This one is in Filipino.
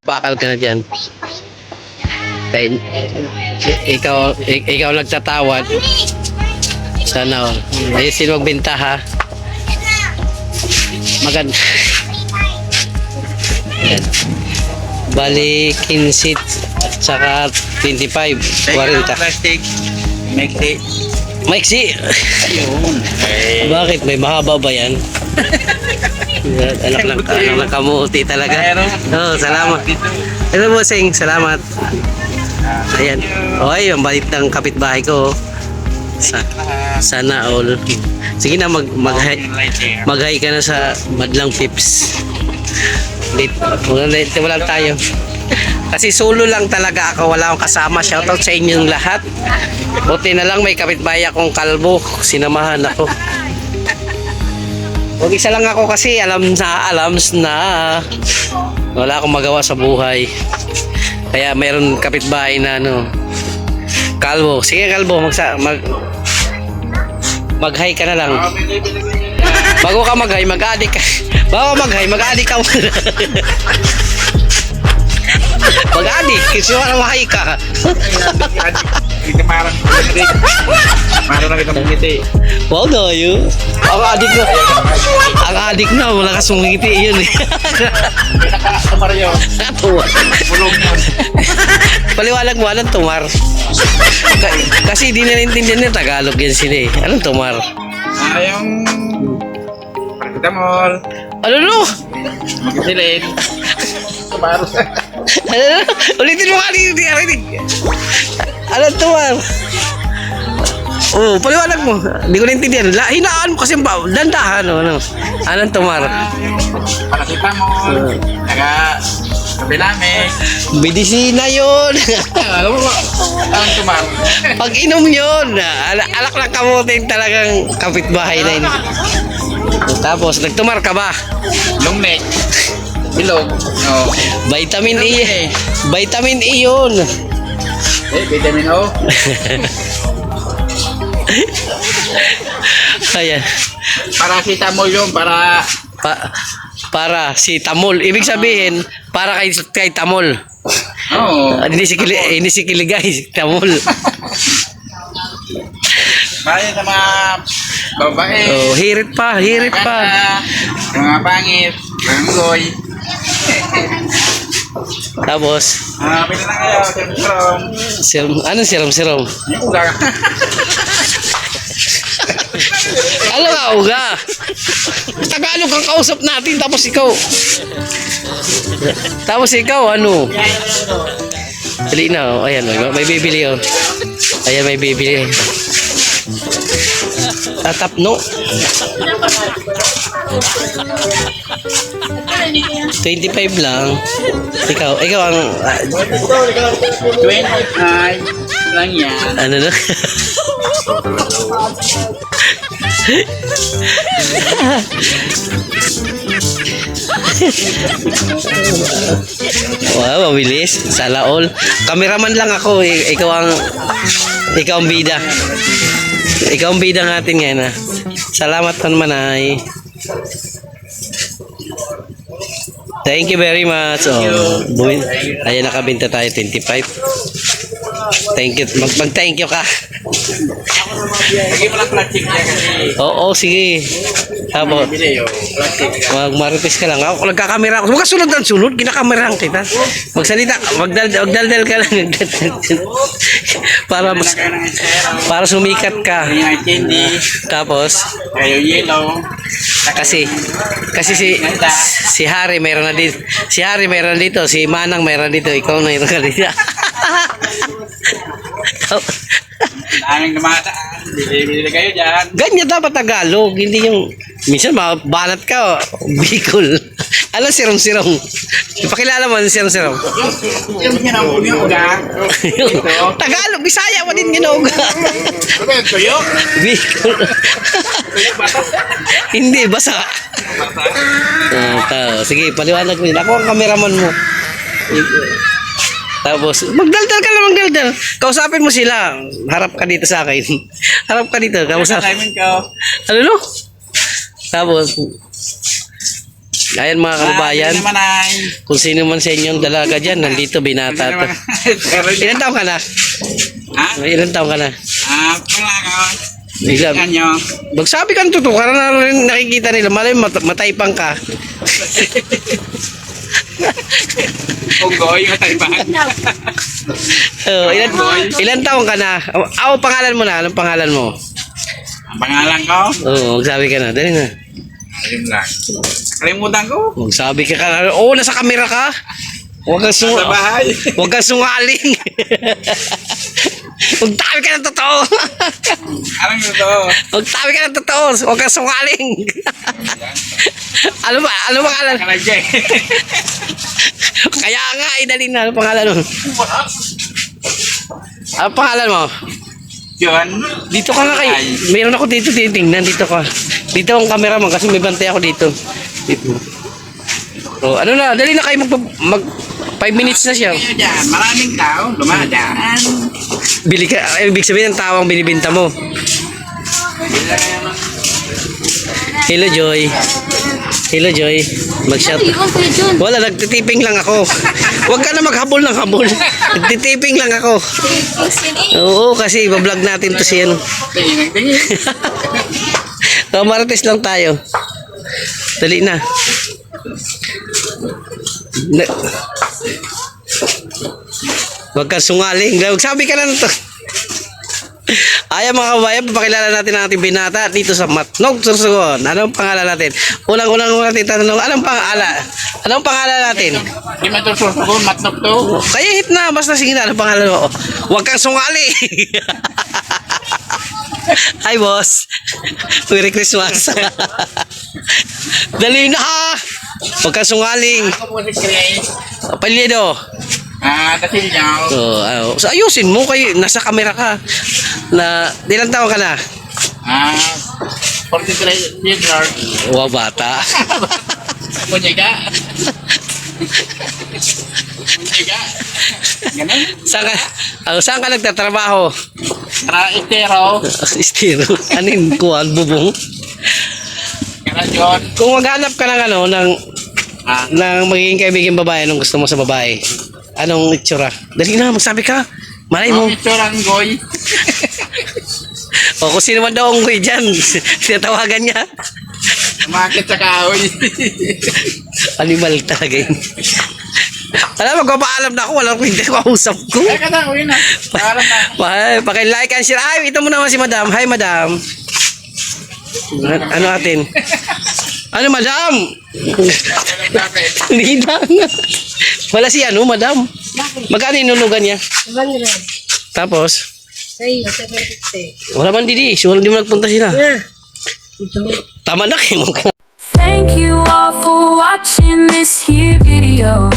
Bakal ka na dyan. Kaya, ikaw nagtatawad. Sana all. Ayusin magbenta ha. Maganda. Yan. Bali, 15 at saka 25, 40. Plastic. Mexi. Maiksi. Ayun. Bakit? May mahaba ba yan? anak lang kamuti talaga. Oh, salamat. Hello, bossing. Salamat. Ayan. Oy, ang bait ng kapitbahay ko. Sana all. Sige na, mag-hi ka na sa Madlang Pips. Dito lang tayo. Kasi solo lang talaga ako, wala akong kasama. Shoutout sa inyong lahat. Buti na lang may kapitbahay akong kalbo. Sinamahan ako. Huwag isa lang ako kasi alams na wala akong magawa sa buhay. Kaya mayroon kapitbahay na kalbo. Sige kalbo, mag-hi ka na lang. Bago ka mag-hi, mag-adik ka. Bago mag-hi, mag-adik ka muna. Mag-adik, kasi wala mag-hi ka. Parang na kita mungiti. Wow na yun. Ang adik na, wala ka sumungiti yun eh. Naka-tumar yun. Tumar. Bulog yun. Paliwalag mo, anong tumar? Kasi di na naintindihan niya, Tagalog yan sila eh. Anong tumar? Yung paracetamol. Ano no? Magisilin. Tumar. Ano? Ulitin mo kanina, hindi arinig. Anong tumar? Oh, paliwanag mo. Hindi ko naintindihan. Hinaan mo kasi dandahan. Anong tumar? Paracetamol. Kabilame. Medisina yun. Alam mo ba? Ang tumar. Pag inom yun, alak lang kamuting talagang kapitbahay na yun. Tapos, nagtumar ka ba? Long neck. Bilog. No. Vitamin E. Vitamin E yun. Vitamin O. Ayan. Paracetamol yun para Para si Tamol. Ibig sabihin, para kay Tamol. Oo. Hindi si Kiligay, si Tamol. Bayan sa mga babae. Oh, hirit pa. Mga pangit. Langgoy. Tapos, Pili na kayo. Serum. anong serum? Yung uga. Ano nga, uga? Tagalog ang kausap natin, tapos ikaw, ano? Dali na, oh. Ayan, may bibili, oh. Ayan, may bibili. Tatapno. 25 lang. Ikaw ang 25 lang yan. ano na? Wow, mabilis. Sana all. Kameraman lang ako. Ikaw ang bida. Ikaw ang bida natin ngayon ha. Salamat naman ay. Thank you very much. Ayan, nakabenta tayo 25. Thank you. Mag-thank you ka. Lagi mo lang plastic niya kasi. Oo, sige. Tapos, Bili yung plastic. magmarites ka lang. Ako nagkakamera ako. Huwag ka sunod ng sunod. Ginakamerang kita. Magsalita. Magdaldal ka lang. para sumikat ka. Yung candy. Tapos, Kayo yellow. kasi si Harry mayroon na dito. Si Harry mayroon dito. Si Manang mayroon dito. Ikaw mayroon ka dito. Daming dumataan. Bili kayo dyan. Ganyan dapat Tagalog. Hindi yung minsan mabalat ka. Bicol. Ano sirong-sirong? Ipakilala mo yung sirong-sirong. Yung hinamon yung uga. Tagalog, Bisaya mo din ginuga. Ano yun? Tuyo? Bicol. Tuyo bata? Hindi, basa. Sige, paliwanag mo yun. Ako ang kameraman mo. Tapos, magdaldal ka lang, magdaldal. Kausapin mo sila. Harap ka dito sa akin. Harap ka dito. Kausap. Timing ko. Ano no? Tapos, Ayan mga kababayan, Hindi naman ay. kung sino man sa inyong dalaga dyan, nandito binata to. Ilan taong ka na? Ha? Ilan taong ka na? Pala ka. Ilan? Anyo. Magsabi ka ng totoo, para na rin nakikita nila, malay mataypang ka. Unggoy, mataypan. Ilan taong ka na? Pangalan mo na, anong pangalan mo? Ang pangalan ko? Magsabi ka na, dali na. Ayun lang. Kalimutan ko. Magsabi ka na, nasa kamera ka. Huwag kang Sa bahay. Huwag kang sungaling. Magtabi ka ng totoo. Anong ito? Magtabi ka ng totoo. Huwag kang sungaling. Ano ba? Ano pangalan? Kalagay. Kaya nga, dali na. Ano pangalan mo? Ano pangalan mo? Yun. Dito ka nga kay. Mayroon ako dito tinitingnan. Dito ka. Dito ang camera mo kasi may bantay ako dito. Dito. Oh, ano na? Dali na kayo mag 5 minutes na siya. Kayo dyan. Maraming tao. Dumadaan. Bili ka. Ibig sabihin ng tawang binibinta mo. Hello Joy. Hello Joy. Mag-shop. Wala, nagtitiping lang ako. Huwag ka na maghabol ng habol. Nagtitiping lang ako. Oo, kasi ibablog natin to si ano. Tingin. So, marites lang tayo. Dali na. Huwag kang sungaling. Sabi ka na to. Ayan mga kabayan, papakilala natin ang ating binata dito sa Matnog, Sorsogon. Anong pangalan natin? Unang-unang natin tanong, anong pangalan natin? Di man ito susugon. Matnog to. Kaya hit na, basta sige na, anong pangalan mo? Huwag kang sungali. Hi boss. Merry Christmas. Dali na ha. Huwag kang sungaling. Ako po si Chris. Apelyido. Tasilyaw. So ayusin mo kay nasa kamera ka. Na ilang taon ka na? 43 years old. Wow, bata. Punyaga. Punyaga. Ganun. Saan ka nagtatrabaho? Itero. Estiro. Anin kuwan bubong? Karasyon. Kung maghanap ka ng ng magiging kaibigan babae, anong gusto mo sa babae? Anong itsura? Dali na, magsabi ka. Malay mo. Ang itsurang goy. O kung sino man daw ang goy dyan, sinatawagan niya. Umakit sa kahoy. Animal talaga yun. Alam, magpapaalam na ako. Walang hindi ko kausap ko. Ay, kada, uwi na. Parang na. Paki-like and share. Ay, ito mo naman si Madam. Hi, Madam. Ano atin? Ano, Madam? Hindi na. Wala si Madam. Magkano inulugan niya? 100. Tapos? Sa'yo, 750. Wala man didi. Sure, hindi mo nagpunta sila. Tama na kayo. Thank you all for watching this here video.